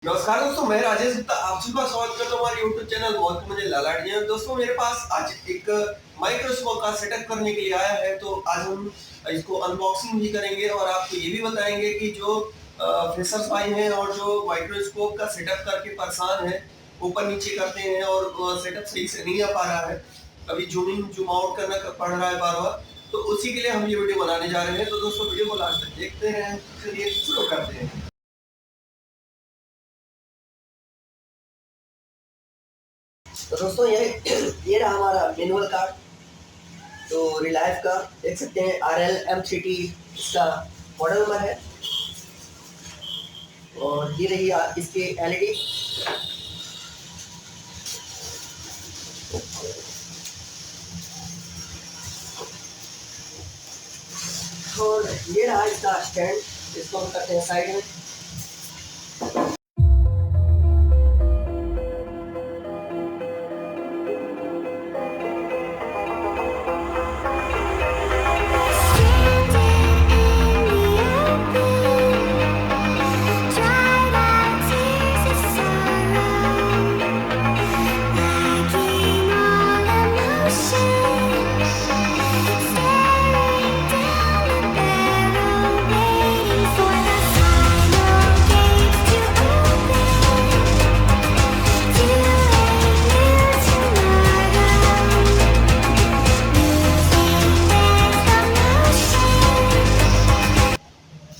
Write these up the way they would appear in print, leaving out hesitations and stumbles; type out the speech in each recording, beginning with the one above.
नमस्कार दोस्तों, मैं राजेश गुप्ता आप सभी का स्वागत करता हूँ हमारे YouTube चैनल बहुत मुझे लालाड़िया। दोस्तों मेरे पास आज एक माइक्रोस्कोप का सेटअप करने के लिए आया है, तो आज हम इसको अनबॉक्सिंग भी करेंगे और आपको ये भी बताएंगे कि जो फ्रेशर्स भाई हैं और जो माइक्रोस्कोप का सेटअप करके परेशान है, ऊपर नीचे करते हैं और सेटअप सही से नहीं आ पा रहा है, कभी जूम इन जूम आउट करना पड़ रहा है बार बार, तो उसी के लिए हम ये वीडियो बनाने जा रहे हैं। तो दोस्तों वीडियो को लास्ट तक देखते हैं, चलिए शुरू करते हैं। तो दोस्तों ये रहा हमारा मैनुअल कार्ड। तो रिलायंस का देख सकते हैं RL-M3T इसका मॉडल नंबर है और ये रही इसकी LED। और ये रहा इसका स्टैंड, इसको हम करते हैं साइड में।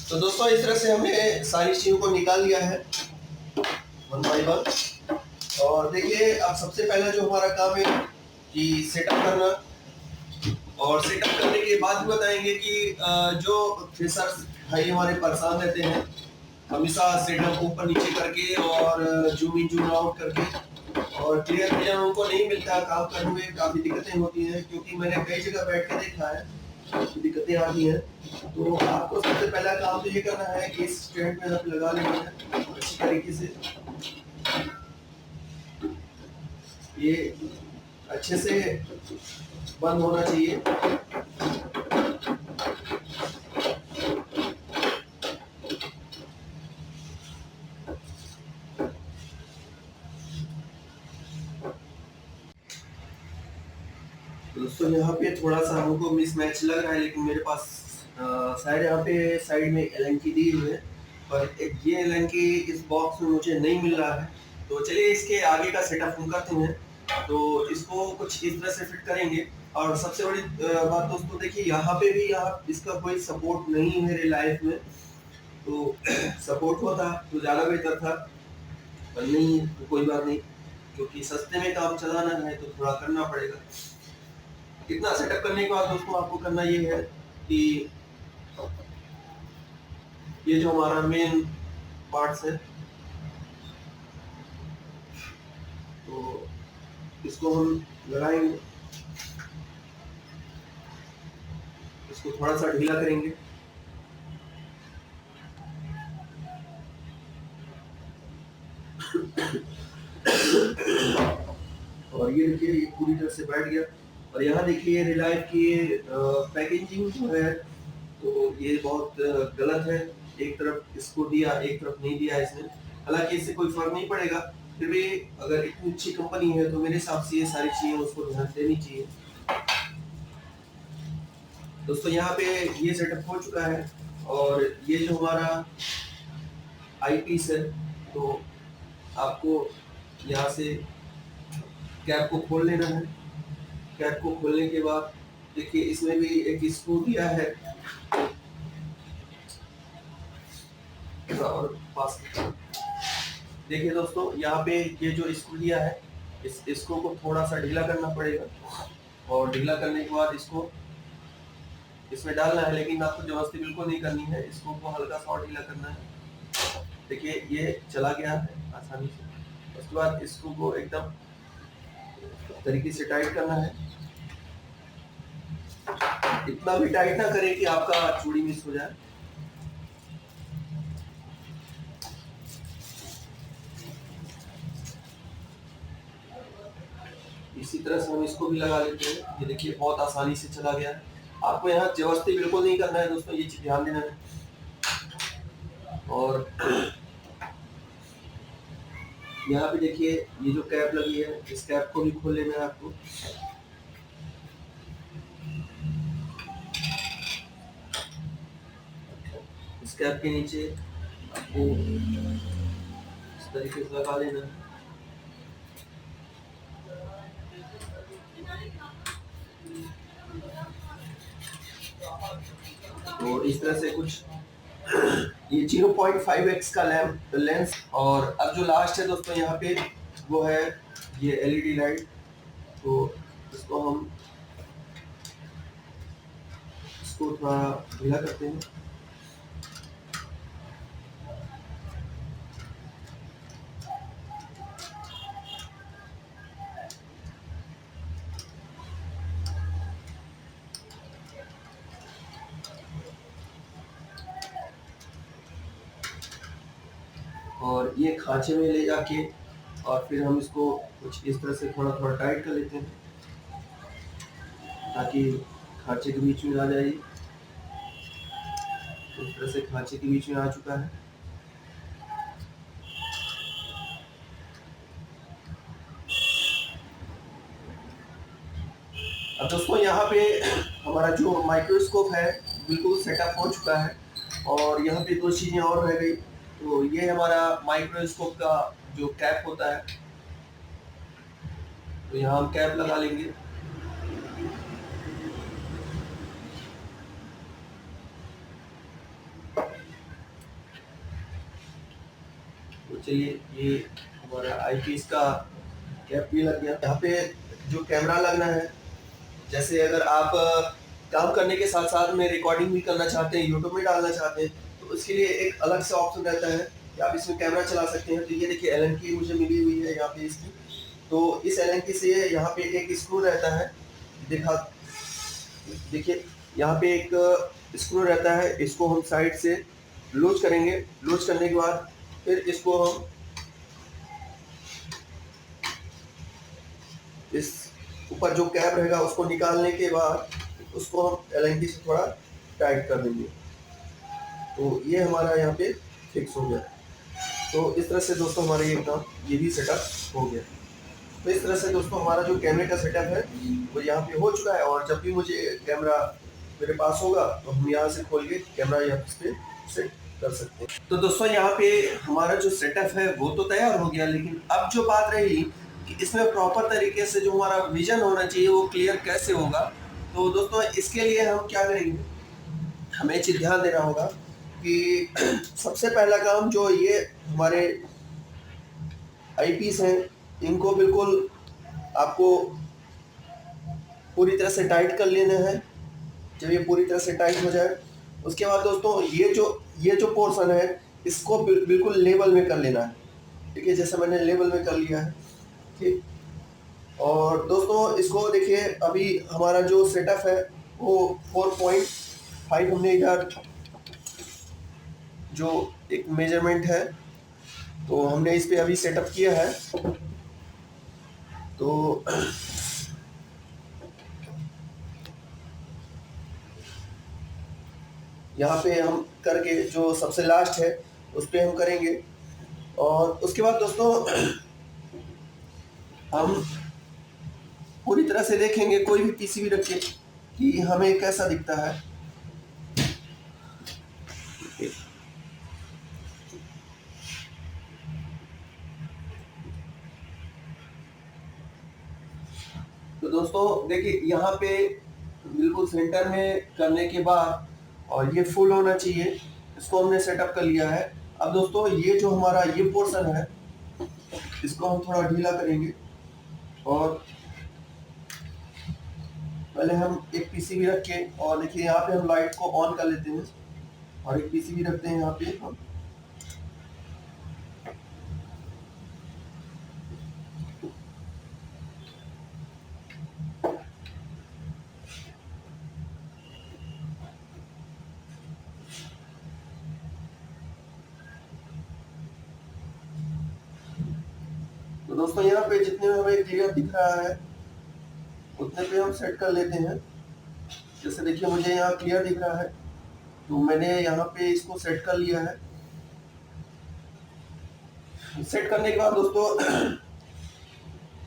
तो दोस्तों इस तरह से हमने सारी चीजों को निकाल लिया है वन बाय वन। और देखिए अब सबसे पहला जो हमारा काम है कि सेटअप करना, और सेटअप करने के बाद बताएंगे कि जो फ्रेशर्स भाई हमारे परेशान रहते हैं हमेशा सेटअप ऊपर नीचे करके और जूम इन जूम आउट करके, और क्लियर विजन उनको नहीं मिलता, काम करने में काफी दिक्कतें होती हैं, क्योंकि मैंने कई जगह बैठ के देखा है दिक्कतें आती हैं। तो आपको सबसे पहला काम तो ये करना है कि इस स्टैंड में आप लगा लेना है अच्छी तरीके से, ये अच्छे से बंद होना चाहिए। दोस्तों यहाँ पे थोड़ा सा हमको मिसमैच लग रहा है, लेकिन मेरे पास शायद यहाँ पे साइड में एलन की दी हुई है, पर ये एलन की इस बॉक्स में मुझे नहीं मिल रहा है। तो चलिए इसके आगे का सेटअप हम करते हैं। तो इसको कुछ इस तरह से फिट करेंगे। और सबसे बड़ी बात दोस्तों देखिए, यहाँ पे भी यहाँ इसका कोई सपोर्ट नहीं है मेरे लाइफ में, तो सपोर्ट होता तो ज़्यादा बेहतर था, पर नहीं है तो कोई बात नहीं, क्योंकि सस्ते में काम चलाना है तो थोड़ा करना पड़ेगा। इतना सेटअप करने के बाद दोस्तों आपको करना ये है कि ये जो हमारा मेन पार्ट्स है, तो इसको हम लगाएंगे, इसको थोड़ा सा ढीला करेंगे। और ये देखिए ये पूरी तरह से बैठ गया। और यहाँ देखिए रिलायंस की पैकेजिंग जो है तो ये बहुत गलत है, एक तरफ इसको दिया एक तरफ नहीं दिया इसने। हालांकि इससे कोई फर्क नहीं पड़ेगा, फिर भी अगर इतनी अच्छी कंपनी है तो मेरे हिसाब से ये सारी चीजें उसको ध्यान देनी चाहिए। दोस्तों यहाँ पे ये सेटअप हो चुका है, और ये जो हमारा आई पीस है, तो आपको यहाँ से कैप को खोल लेना है। कैप को खोलने के बाद देखिए इसमें भी एक स्क्रू दिया है, और पास देखिए दोस्तों यहाँ पे ये जो स्क्रू दिया है, इस स्क्रू को थोड़ा सा ढीला करना पड़ेगा, और ढीला करने के बाद इसको इसमें डालना है, लेकिन आपको जबरदस्ती बिल्कुल नहीं करनी है, स्क्रू को हल्का सा और ढीला करना है। देखिए ये चला गया है आसानी से। उसके बाद स्क्रू को एकदम तरीके से टाइट करना है, इतना भी टाइट ना करें कि आपका चूड़ी मिस हो जाए। इसी तरह से हम इसको भी लगा लेते हैं। ये देखिए बहुत आसानी से चला गया है। आपको यहाँ जबरदस्ती बिल्कुल नहीं करना है दोस्तों, ये चीज ध्यान देना है। और यहाँ पे देखिए ये जो कैप लगी है, इस कैप को भी खोल लेना है आपको। इस कैप के नीचे आपको इस तरीके से लगा लेना है। तो इस तरह से कुछ ये 0.5x का लेंस। और अब जो लास्ट है दोस्तों यहाँ पे वो है ये एलईडी लाइट। तो इसको हम इसको थोड़ा ढीला करते हैं। और ये खांचे में ले जाके और फिर हम इसको कुछ इस तरह से थोड़ा थोड़ा टाइट कर लेते हैं ताकि खांचे के बीच में आ जाए। इस तरह से खांचे के बीच में आ चुका है। अब दोस्तों यहाँ पे हमारा जो माइक्रोस्कोप है बिल्कुल सेटअप हो चुका है। और यहाँ पे दो चीज़ें और रह गई। तो ये हमारा माइक्रोस्कोप का जो कैप होता है, तो यहाँ हम कैप लगा लेंगे। तो चलिए ये हमारा आईपीस का कैप भी लग गया। यहाँ पे जो कैमरा लगना है, जैसे अगर आप काम करने के साथ साथ में रिकॉर्डिंग भी करना चाहते हैं, यूट्यूब में डालना चाहते हैं, तो उसके लिए एक अलग से ऑप्शन रहता है कि आप इसमें कैमरा चला सकते हैं। तो ये देखिए एलन की मुझे मिली हुई है यहाँ पे इसकी। तो इस एलन की से यहाँ पे एक स्क्रू रहता है, देखिए यहाँ पे एक स्क्रू रहता है। इसको हम साइड से लूज करेंगे। लूज करने के बाद फिर इसको हम इस ऊपर जो कैप रहेगा उसको निकालने के बाद उसको हम एलएनटी से थोड़ा टाइट कर देंगे। तो ये हमारा यहाँ पे फिक्स हो गया। तो इस तरह से दोस्तों हमारा ये काम ये भी सेटअप हो गया। तो इस तरह से दोस्तों हमारा जो कैमरे का सेटअप है वो यहाँ पे हो चुका है। और जब भी मुझे कैमरा मेरे पास होगा तो हम यहाँ से खोल के कैमरा यहाँ पे सेट कर सकते हैं। तो दोस्तों यहाँ पे हमारा जो सेटअप है वो तो तैयार हो गया, लेकिन अब जो बात रही कि इसमें प्रॉपर तरीके से जो हमारा विजन होना चाहिए वो क्लियर कैसे होगा। तो दोस्तों इसके लिए हम क्या करेंगे, हमें एक चीज ध्यान देना होगा कि सबसे पहला काम जो ये हमारे आईपीस हैं इनको बिल्कुल आपको पूरी तरह से टाइट कर लेना है। जब ये पूरी तरह से टाइट हो जाए उसके बाद दोस्तों ये जो पोर्शन है इसको बिल्कुल लेवल में कर लेना है। ठीक है, जैसे मैंने लेवल में कर लिया है। ठीक, और दोस्तों इसको देखिए अभी हमारा जो सेटअप है वो 4.5 हमने इधर जो एक मेजरमेंट है तो हमने इस पे अभी सेटअप किया है। तो यहाँ पे हम करके जो सबसे लास्ट है उस पे हम करेंगे। और उसके बाद दोस्तों हम पूरी तरह से देखेंगे कोई भी पीसीबी रख के कि हमें कैसा दिखता है। तो दोस्तों देखिए यहाँ पे बिल्कुल सेंटर में करने के बाद और ये फुल होना चाहिए, इसको हमने सेटअप कर लिया है। अब दोस्तों ये जो हमारा ये पोर्शन है इसको हम थोड़ा ढीला करेंगे। और पहले हम एक पीसीबी रख के और देखिए यहाँ पे हम लाइट को ऑन कर लेते हैं और एक पीसीबी रखते हैं यहाँ पे हम। तो दोस्तों यहाँ पे जितने में हमें क्लियर दिख रहा है उतने पे हम सेट कर लेते हैं। जैसे देखिए मुझे यहाँ क्लियर दिख रहा है तो मैंने यहाँ पे इसको सेट कर लिया है। सेट करने के बाद दोस्तों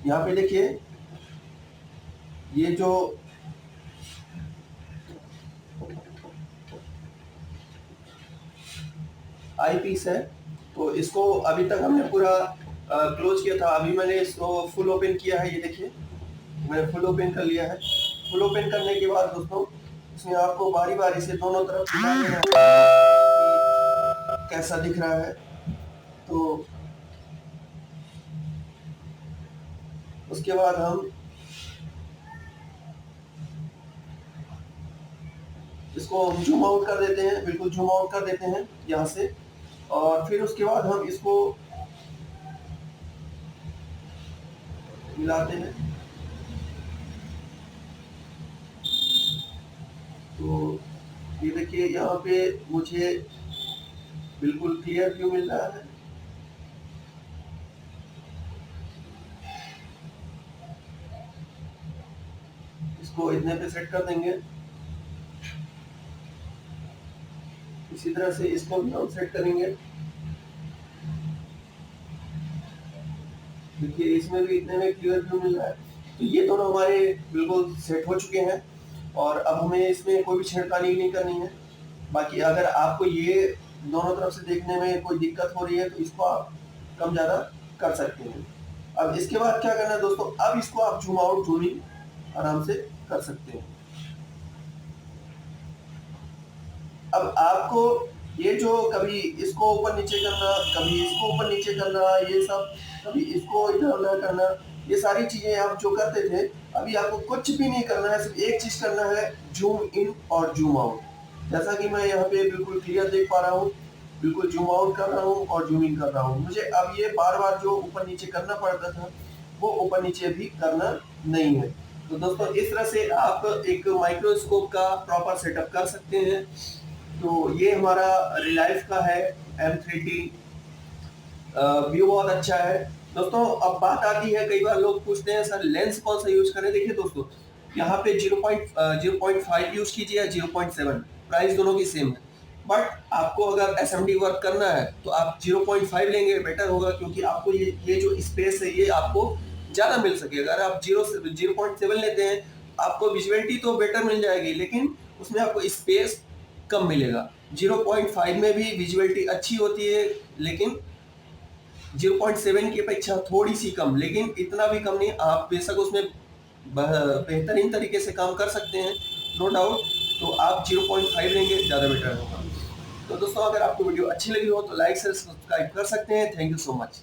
यहाँ पे देखिए ये जो आई पीस है, तो इसको अभी तक हमने पूरा क्लोज किया था। अभी मैंने इसको फुल ओपन किया है। ये देखिए मैंने फुल ओपन कर लिया है। फुल ओपन करने के बाद दोस्तों इसमें आपको बारी बारी से दोनों तरफ दिखा देना है कि कैसा दिख रहा है। तो उसके बाद हम इसको जूम आउट कर देते हैं, बिल्कुल जूम आउट कर देते हैं यहाँ से। और फिर उसके बाद हम इसको मिलाते हैं। तो ये देखिए यहाँ पे मुझे बिल्कुल क्लियर व्यू मिल रहा है। इसको इतने पे सेट कर देंगे। इसी तरह से इसको भी हम सेट करेंगे। देखिए इसमें भी इतने में क्लियर व्यू मिल रहा है। तो ये दोनों हमारे बिल्कुल सेट हो चुके हैं और अब हमें इसमें कोई भी छेड़खानी नहीं करनी है। बाकी अगर आपको ये दोनों तरफ से देखने में कोई दिक्कत हो रही है तो इसको आप कम ज़्यादा कर सकते हैं। अब इसके बाद क्या करना है दोस्तों, अब इसको आप जूम आउट जूम इन आराम से कर सकते हैं। अब आपको ये जो कभी इसको ऊपर नीचे करना, कभी इसको ऊपर नीचे करना, ये सब कभी इसको इधर उधर करना, ये सारी चीजें आप जो करते थे, अभी आपको कुछ भी नहीं करना है। सिर्फ एक चीज करना है, जूम इन और जूम आउट। जैसा कि मैं यहाँ पे बिल्कुल क्लियर देख पा रहा हूँ, बिल्कुल जूम आउट कर रहा हूँ और जूम इन कर रहा हूँ। मुझे अब ये बार बार जो ऊपर नीचे करना पड़ता था वो ऊपर नीचे भी करना नहीं है। तो दोस्तों इस तरह से आप एक माइक्रोस्कोप का प्रॉपर सेटअप कर सकते हैं। तो ये हमारा रिलाइफ का है M30। व्यू बहुत अच्छा है दोस्तों। अब बात आती है, कई बार लोग पूछते हैं सर लेंस कौन सा यूज करें। देखिए दोस्तों यहाँ पे 0.5 यूज कीजिए या 0.7, प्राइस दोनों की सेम है। बट आपको अगर SMD वर्क करना है तो आप 0.5 लेंगे, बेटर होगा, क्योंकि आपको ये जो स्पेस है ये आपको ज्यादा मिल सके। अगर आप 0.7 लेते हैं आपको विजुअलिटी तो बेटर मिल जाएगी, लेकिन उसमें आपको स्पेस कम मिलेगा। 0.5 में भी विजुअलिटी अच्छी होती है, लेकिन 0.7 की अपेक्षा थोड़ी सी कम, लेकिन इतना भी कम नहीं। आप बेशक उसमें बेहतरीन तरीके से काम कर सकते हैं, नो डाउट। तो आप 0.5 लेंगे, ज़्यादा बेटर होगा। तो दोस्तों अगर आपको वीडियो अच्छी लगी हो तो लाइक से सब्सक्राइब कर सकते हैं। Thank you so much.